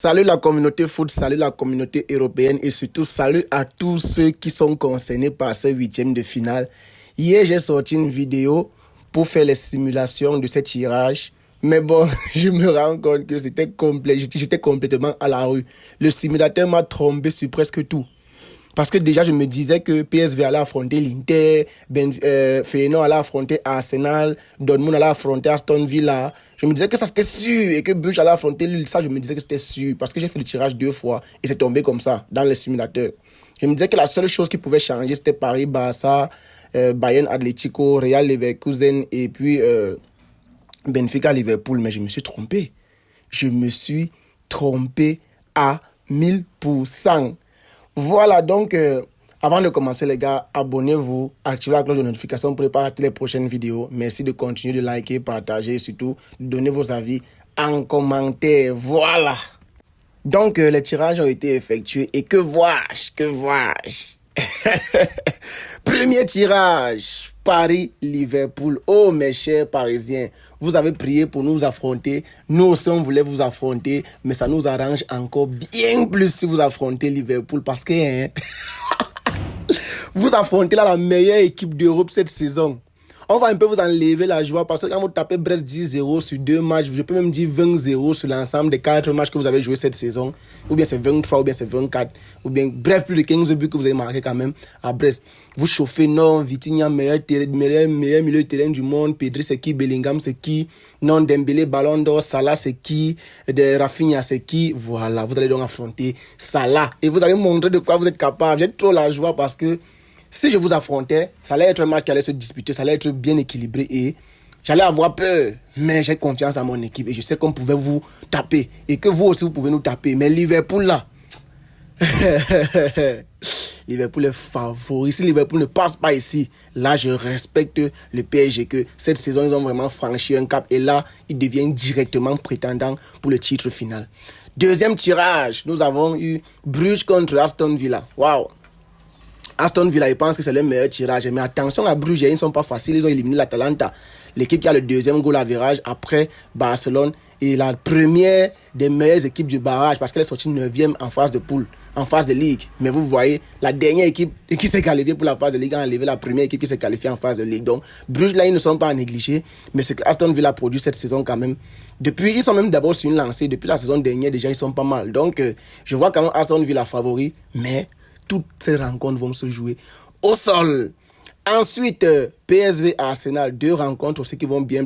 Salut la communauté foot, salut la communauté européenne et surtout salut à tous ceux qui sont concernés par ce huitième de finale. Hier, j'ai sorti une vidéo pour faire les simulations de ce tirage. Mais bon, je me rends compte que j'étais complètement à la rue. Le simulateur m'a trompé sur presque tout. Parce que déjà, je me disais que PSV allait affronter l'Inter, Feyenoord allait affronter Arsenal, Dortmund allait affronter Aston Villa. Je me disais que ça c'était sûr et que Bruges allait affronter Lille. Ça, je me disais que c'était sûr parce que j'ai fait le tirage 2 fois et c'est tombé comme ça dans les simulateurs. Je me disais que la seule chose qui pouvait changer, c'était Paris, Barça, Bayern, Atlético, Real, Leverkusen et puis Benfica, Liverpool. Mais je me suis trompé. Je me suis trompé à 1000%. Voilà, donc, avant de commencer, les gars, abonnez-vous, activez la cloche de notification pour ne pas rater les prochaines vidéos. Merci de continuer de liker, partager et surtout de donner vos avis en commentaire. Voilà. Donc, les tirages ont été effectués et que vois-je, Premier tirage, Paris-Liverpool. Oh, mes chers Parisiens, vous avez prié pour nous affronter. Nous aussi, on voulait vous affronter, mais ça nous arrange encore bien plus si vous affrontez Liverpool parce que vous affrontez là la meilleure équipe d'Europe cette saison. On va un peu vous enlever la joie parce que quand vous tapez Brest 10-0 sur 2 matchs, je peux même dire 20-0 sur l'ensemble des 4 matchs que vous avez joué cette saison. Ou bien c'est 23, ou bien c'est 24, ou bien bref, plus de 15 buts que vous avez marqué quand même à Brest. Vous chauffez, non, Vitinha, meilleur milieu de terrain du monde, Pedri c'est qui, Bellingham c'est qui, non, Dembélé, Ballon d'Or, Salah c'est qui, Rafinha c'est qui, voilà, vous allez donc affronter Salah. Et vous allez montrer de quoi vous êtes capable. J'ai trop la joie parce que si je vous affrontais, ça allait être un match qui allait se disputer, ça allait être bien équilibré et j'allais avoir peur. Mais j'ai confiance en mon équipe et je sais qu'on pouvait vous taper et que vous aussi vous pouvez nous taper. Mais Liverpool là, Liverpool est favori. Si Liverpool ne passe pas ici, là je respecte le PSG que cette saison ils ont vraiment franchi un cap et là ils deviennent directement prétendants pour le titre final. Deuxième tirage, nous avons eu Bruges contre Aston Villa. Waouh! Aston Villa, ils pensent que c'est le meilleur tirage. Mais attention à Bruges, ils ne sont pas faciles. Ils ont éliminé l'Atalanta. L'équipe qui a le deuxième goal à virage après Barcelone. Et la première des meilleures équipes du barrage parce qu'elle est sortie 9e en phase de poule, en phase de ligue. Mais vous voyez, la dernière équipe qui s'est qualifiée pour la phase de ligue a enlevé la première équipe qui s'est qualifiée en phase de ligue. Donc, Bruges, là, ils ne sont pas à négliger. Mais ce que Aston Villa produit cette saison quand même. Depuis, ils sont même d'abord sur une lancée. Depuis la saison dernière, déjà, ils sont pas mal. Donc, je vois quand même Aston Villa favori. Mais toutes ces rencontres vont se jouer au sol. Ensuite, PSV Arsenal, 2 rencontres aussi qui vont bien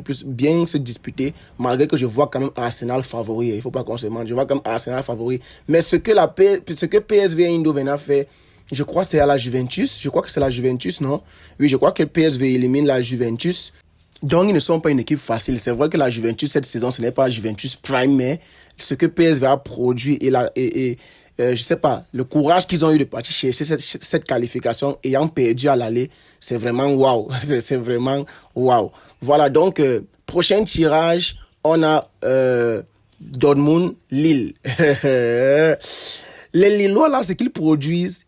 se disputer, malgré que je vois quand même Arsenal favori. Il ne faut pas qu'on se mente, je vois quand même Arsenal favori. Mais ce que PSV Eindhoven a fait, je crois que c'est à la Juventus. Je crois que c'est la Juventus, non? Oui, je crois que PSV élimine la Juventus. Donc, ils ne sont pas une équipe facile. C'est vrai que la Juventus, cette saison, ce n'est pas la Juventus Prime, mais ce que PSV a produit je sais pas, le courage qu'ils ont eu de partir chercher cette qualification ayant perdu à l'aller, c'est vraiment waouh. C'est vraiment waouh. Voilà, donc, prochain tirage, on a Dortmund-Lille. Les Lillois, là, ce qu'ils produisent,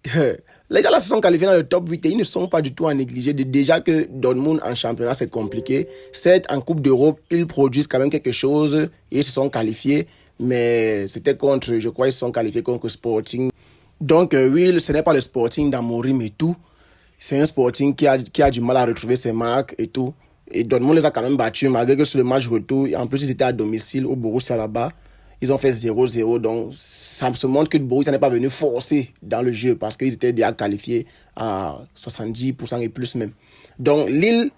les gars là se sont qualifiés dans le top 8 et ils ne sont pas du tout à négliger. Déjà que Dortmund en championnat c'est compliqué. Certes, en Coupe d'Europe, ils produisent quand même quelque chose et ils se sont qualifiés. Mais c'était contre, je crois, ils se sont qualifiés contre Sporting. Donc oui, ce n'est pas le Sporting d'Amorim et tout. C'est un Sporting qui a du mal à retrouver ses marques et tout. Et Dortmund les a quand même battus malgré que sur le match retour, en plus ils étaient à domicile au Borussia là-bas. Ils ont fait 0-0, donc ça se montre que le Borussia n'est pas venu forcer dans le jeu parce qu'ils étaient déjà qualifiés à 70% et plus même. Donc Lille,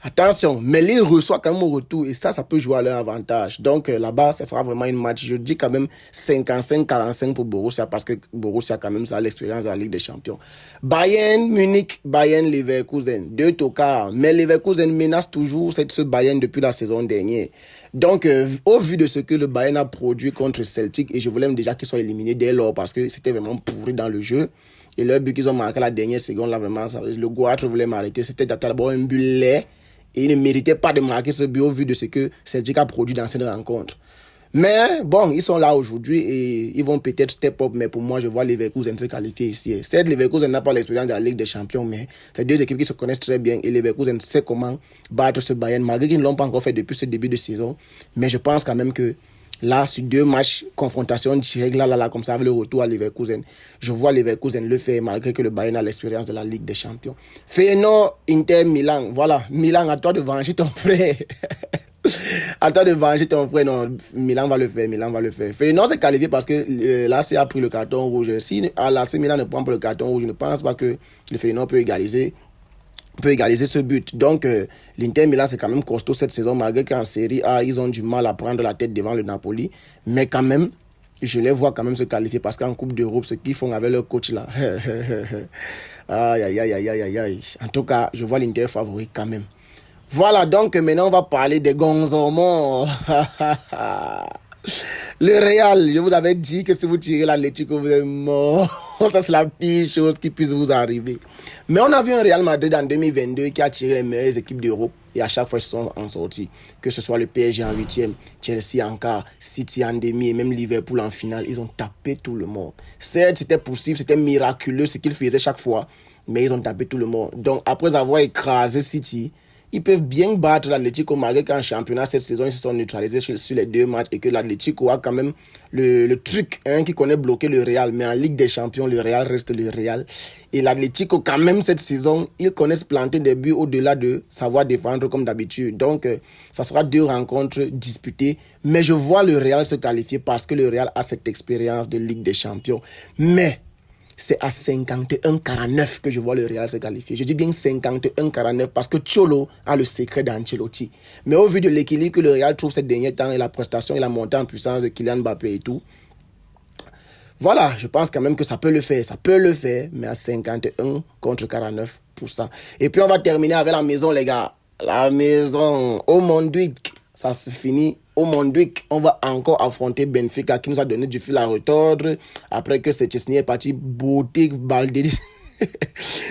attention, mais Lille reçoit quand même au retour et ça peut jouer à leur avantage. Donc là-bas, ça sera vraiment une match, je dis quand même 55-45 pour Borussia parce que Borussia quand même ça a l'expérience de la Ligue des Champions. Bayern Munich, Bayern Leverkusen, 2 tocards, mais Leverkusen menace toujours ce Bayern depuis la saison dernière. Donc au vu de ce que le Bayern a produit contre Celtic, et je voulais même déjà qu'ils soient éliminés dès lors parce que c'était vraiment pourri dans le jeu. Et le but qu'ils ont marqué la dernière seconde, là, vraiment, le Goitre voulait m'arrêter. C'était d'abord un but laid. Et il ne méritait pas de marquer ce but au vu de ce que Celtic a produit dans cette rencontre. Mais bon, ils sont là aujourd'hui et ils vont peut-être step up. Mais pour moi, je vois Leverkusen se qualifier ici. Certes, Leverkusen n'a pas l'expérience de la Ligue des Champions, mais c'est 2 équipes qui se connaissent très bien. Et Leverkusen sait comment battre ce Bayern, malgré qu'ils ne l'ont pas encore fait depuis ce début de saison. Mais je pense quand même que Là, sur 2 matchs, confrontation directe, là, comme ça, avec le retour à Leverkusen. Je vois Leverkusen le faire, malgré que le Bayern a l'expérience de la Ligue des Champions. Feyenoord, Inter, Milan. Voilà, Milan, à toi de venger ton frère. À toi de venger ton frère. Non, Milan va le faire, Milan va le faire. Feyenoord s'est qualifié parce que l'AC a pris le carton rouge. Si l'AC Milan ne prend pas le carton rouge, je ne pense pas que le Feyenoord peut égaliser ce but. Donc, l'Inter Milan, c'est quand même costaud cette saison, malgré qu'en Série A, ils ont du mal à prendre la tête devant le Napoli. Mais quand même, je les vois quand même se qualifier parce qu'en Coupe d'Europe, ce qu'ils font avec leur coach là. Aïe, aïe, aïe, aïe, aïe, aïe. En tout cas, je vois l'Inter favori quand même. Voilà, donc maintenant, on va parler des gonzomos. Le Real, je vous avais dit que si vous tirez l'Atlético, vous êtes mort. Ça, c'est la pire chose qui puisse vous arriver. Mais on a vu un Real Madrid en 2022 qui a tiré les meilleures équipes d'Europe. Et à chaque fois, ils sont en sortie. Que ce soit le PSG en 8e, Chelsea en quart, City en demi et même Liverpool en finale. Ils ont tapé tout le monde. Certes, c'était possible, c'était miraculeux ce qu'ils faisaient chaque fois. Mais ils ont tapé tout le monde. Donc, après avoir écrasé City, ils peuvent bien battre l'Atlético malgré qu'en championnat cette saison ils se sont neutralisés sur les 2 matchs et que l'Atlético a quand même le truc qui connaît bloquer le Real. Mais en Ligue des Champions, le Real reste le Real. Et l'Atlético quand même cette saison, ils connaissent planter des buts au-delà de savoir défendre comme d'habitude. Donc ça sera 2 rencontres disputées. Mais je vois le Real se qualifier parce que le Real a cette expérience de Ligue des Champions. Mais c'est à 51-49 que je vois le Real se qualifier. Je dis bien 51-49 parce que Cholo a le secret d'Ancelotti. Mais au vu de l'équilibre que le Real trouve ces derniers temps et la prestation et la montée en puissance de Kylian Mbappé et tout, voilà, je pense quand même que ça peut le faire. Ça peut le faire, mais à 51 contre 49%. Et puis on va terminer avec la maison, les gars. La maison au Montjuic. Ça se finit au Montjuic. On va encore affronter Benfica qui nous a donné du fil à retordre. Après que Szczesny est parti boutique Balde.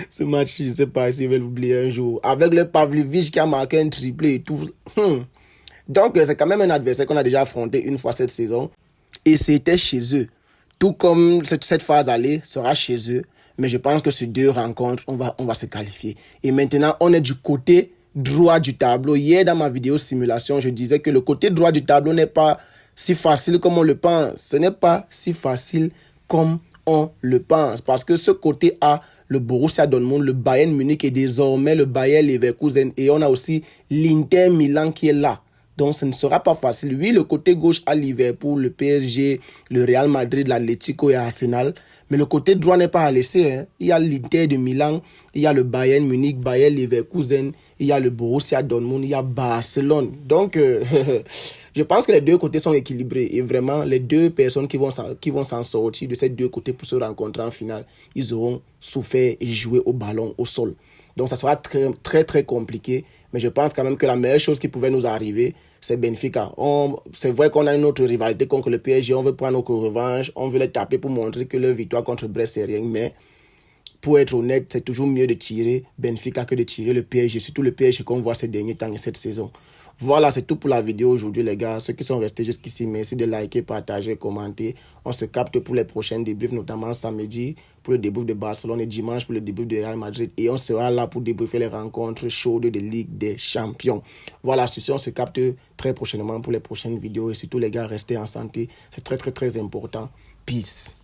Ce match, je ne sais pas s'ils veulent l'oublier un jour. Avec le Pavlovic qui a marqué un triplé et tout. Donc c'est quand même un adversaire qu'on a déjà affronté une fois cette saison. Et c'était chez eux. Tout comme cette phase aller sera chez eux. Mais je pense que ces 2 rencontres, on va se qualifier. Et maintenant, on est du côté droit du tableau. Hier, dans ma vidéo simulation, je disais que le côté droit du tableau n'est pas si facile comme on le pense. Ce n'est pas si facile comme on le pense. Parce que ce côté a le Borussia Dortmund, le Bayern Munich et désormais le Bayer Leverkusen. Et on a aussi l'Inter Milan qui est là. Donc, ce ne sera pas facile. Oui, le côté gauche a Liverpool, le PSG, le Real Madrid, l'Atlético et Arsenal. Mais le côté droit n'est pas à laisser. Il y a l'Inter de Milan, il y a le Bayern Munich, Bayer Leverkusen, il y a le Borussia Dortmund, il y a Barcelone. Donc, je pense que les 2 côtés sont équilibrés. Et vraiment, les 2 personnes qui vont s'en sortir de ces 2 côtés pour se rencontrer en finale, ils auront souffert et joué au ballon, au sol. Donc, ça sera très, très, très compliqué. Mais je pense quand même que la meilleure chose qui pouvait nous arriver, c'est Benfica. C'est vrai qu'on a une autre rivalité contre le PSG. On veut prendre notre revanche. On veut les taper pour montrer que leur victoire contre Brest, c'est rien. Mais pour être honnête, c'est toujours mieux de tirer Benfica que de tirer le PSG. Surtout le PSG qu'on voit ces derniers temps et cette saison. Voilà, c'est tout pour la vidéo aujourd'hui, les gars. Ceux qui sont restés jusqu'ici, merci de liker, partager, commenter. On se capte pour les prochains débriefs, notamment samedi pour le débrief de Barcelone et dimanche pour le débrief de Real Madrid. Et on sera là pour débriefer les rencontres chaudes de Ligue des Champions. Voilà, sur ce, on se capte très prochainement pour les prochaines vidéos. Et surtout, les gars, restez en santé. C'est très, très, très important. Peace.